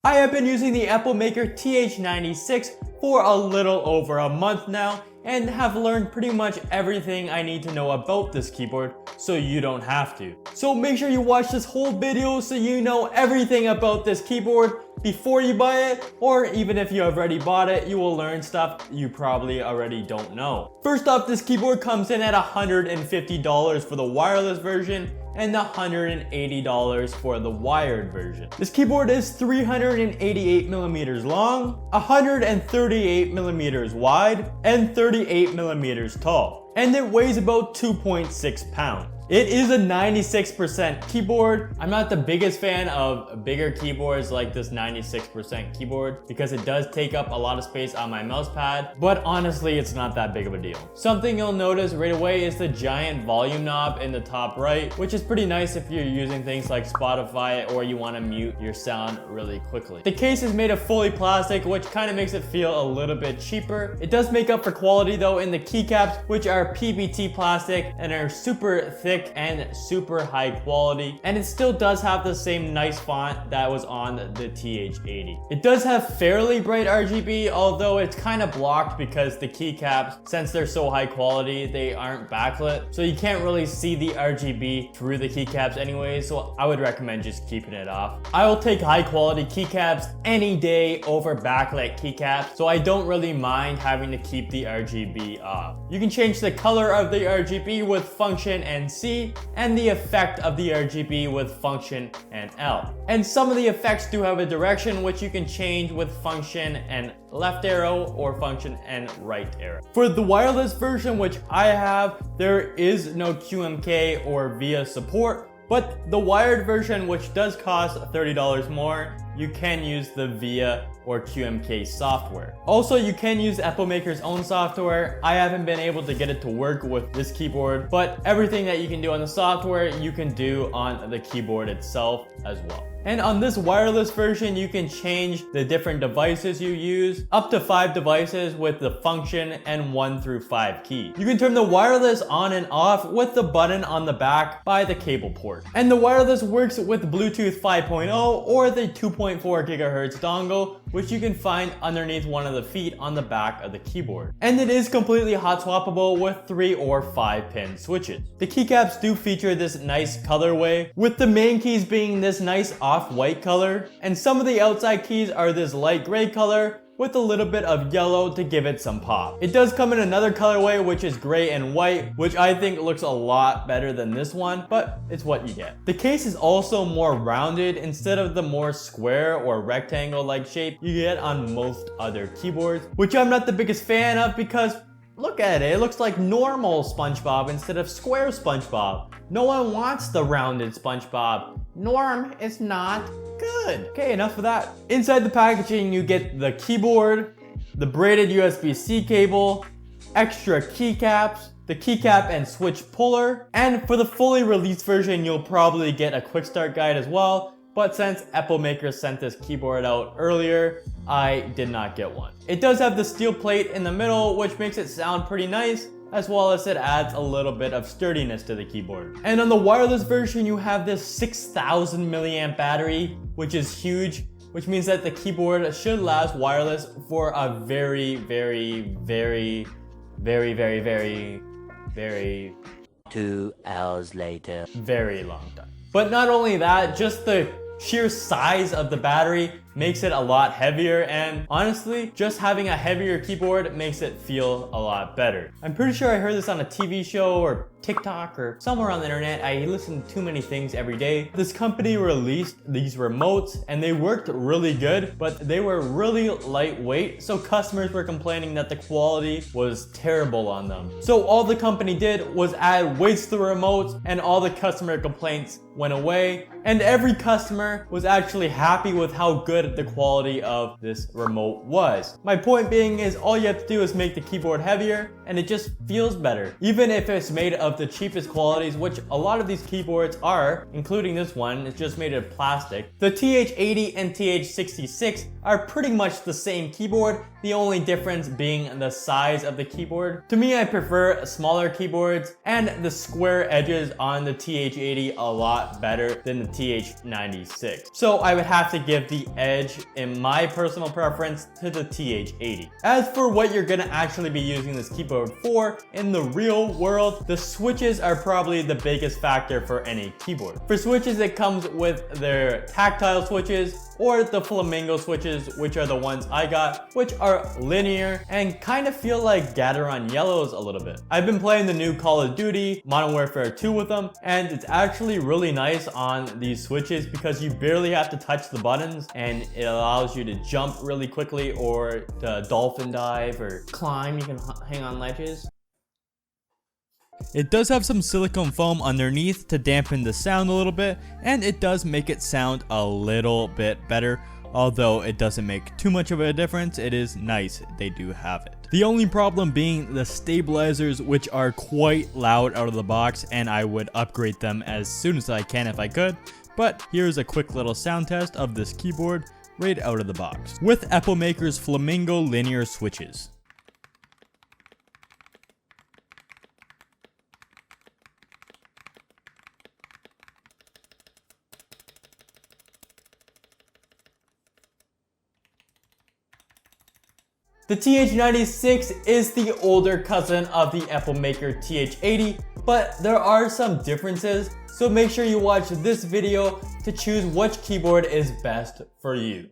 I have been using the Epomaker TH96 for a little over a month now and have learned pretty much everything I need to know about this keyboard so you don't have to. So make sure you watch this whole video so you know everything about this keyboard before you buy it, or even if you have already bought it, you will learn stuff you probably already don't know. First off, this keyboard comes in at $150 for the wireless version and $180 for the wired version. This keyboard is 388 millimeters long, 138 millimeters wide, and 38 millimeters tall. And it weighs about 2.6 pounds. It is a 96% keyboard. I'm not the biggest fan of bigger keyboards like this 96% keyboard because it does take up a lot of space on my mouse pad, but honestly, it's not that big of a deal. Something you'll notice right away is the giant volume knob in the top right, which is pretty nice if you're using things like Spotify or you want to mute your sound really quickly. The case is made of fully plastic, which kind of makes it feel a little bit cheaper. It does make up for quality though in the keycaps, which are PBT plastic and are super thick and super high quality, and it still does have the same nice font that was on the TH80. It does have fairly bright RGB, although it's kind of blocked because the keycaps, since they're so high quality, they aren't backlit, so you can't really see the RGB through the keycaps anyway, so I would recommend just keeping it off. I will take high quality keycaps any day over backlit keycaps, so I don't really mind having to keep the RGB off. You can change the color of the RGB with function and C, and the effect of the RGB with function and L. And some of the effects do have a direction which you can change with function and left arrow or function and right arrow. For the wireless version, which I have, there is no QMK or VIA support, but the wired version, which does cost $30 more, you can use the VIA or QMK software. Also, you can use Epomaker's own software. I haven't been able to get it to work with this keyboard, but everything that you can do on the software, you can do on the keyboard itself as well. And on this wireless version, you can change the different devices you use, up to 5 devices with the function and 1 through 5 keys. You can turn the wireless on and off with the button on the back by the cable port. And the wireless works with Bluetooth 5.0 or the 2.4 gigahertz dongle, which you can find underneath one of the feet on the back of the keyboard. And it is completely hot swappable with 3 or 5 pin switches. The keycaps do feature this nice colorway, with the main keys being this nice off-white color, and some of the outside keys are this light gray color with a little bit of yellow to give it some pop. It does come in another colorway, which is gray and white, which I think looks a lot better than this one, but it's what you get. The case is also more rounded instead of the more square or rectangle-like shape you get on most other keyboards, which I'm not the biggest fan of because look at it, it looks like normal SpongeBob instead of square SpongeBob. No one wants the rounded SpongeBob. Norm is not good. Okay, enough of that. Inside the packaging, you get the keyboard, the braided USB-C cable, extra keycaps, the keycap and switch puller, and for the fully released version, you'll probably get a quick start guide as well. But since Epomaker sent this keyboard out earlier, I did not get one. It does have the steel plate in the middle, which makes it sound pretty nice, as well as it adds a little bit of sturdiness to the keyboard. And on the wireless version, you have this 6,000 milliamp battery, which is huge, which means that the keyboard should last wireless for a very 2 hours later. Very long time. But not only that, just the sheer size of the battery makes it a lot heavier, and honestly, just having a heavier keyboard makes it feel a lot better. I'm pretty sure I heard this on a TV show or TikTok or somewhere on the internet. I listen to too many things every day. This company released these remotes and they worked really good, but they were really lightweight, so customers were complaining that the quality was terrible on them. So all the company did was add weights to the remotes and all the customer complaints went away, and every customer was actually happy with how good the quality of this remote was. My point being is all you have to do is make the keyboard heavier and it just feels better. Even if it's made of the cheapest qualities, which a lot of these keyboards are, including this one, it's just made of plastic. The TH80 and TH96 are pretty much the same keyboard, the only difference being the size of the keyboard. To me, I prefer smaller keyboards, and the square edges on the TH80 a lot better than the TH96. So I would have to give the edge, in my personal preference, to the TH80. As for what you're gonna actually be using this keyboard for in the real world, the switches are probably the biggest factor for any keyboard. For switches, it comes with their tactile switches or the flamingo switches, which are the ones I got, which are linear and kind of feel like Gateron yellows a little bit. I've been playing the new Call of Duty Modern Warfare 2 with them, and it's actually really nice on these switches because you barely have to touch the buttons and it allows you to jump really quickly or to dolphin dive or climb. You can hang on ledges. It does have some silicone foam underneath to dampen the sound a little bit, and it does make it sound a little bit better. Although it doesn't make too much of a difference, it is nice they do have it. The only problem being the stabilizers, which are quite loud out of the box, and I would upgrade them as soon as I can if I could. But here's a quick little sound test of this keyboard right out of the box with Epomaker's Flamingo linear switches. The TH96 is the older cousin of the Epomaker TH80, but there are some differences, so make sure you watch this video to choose which keyboard is best for you.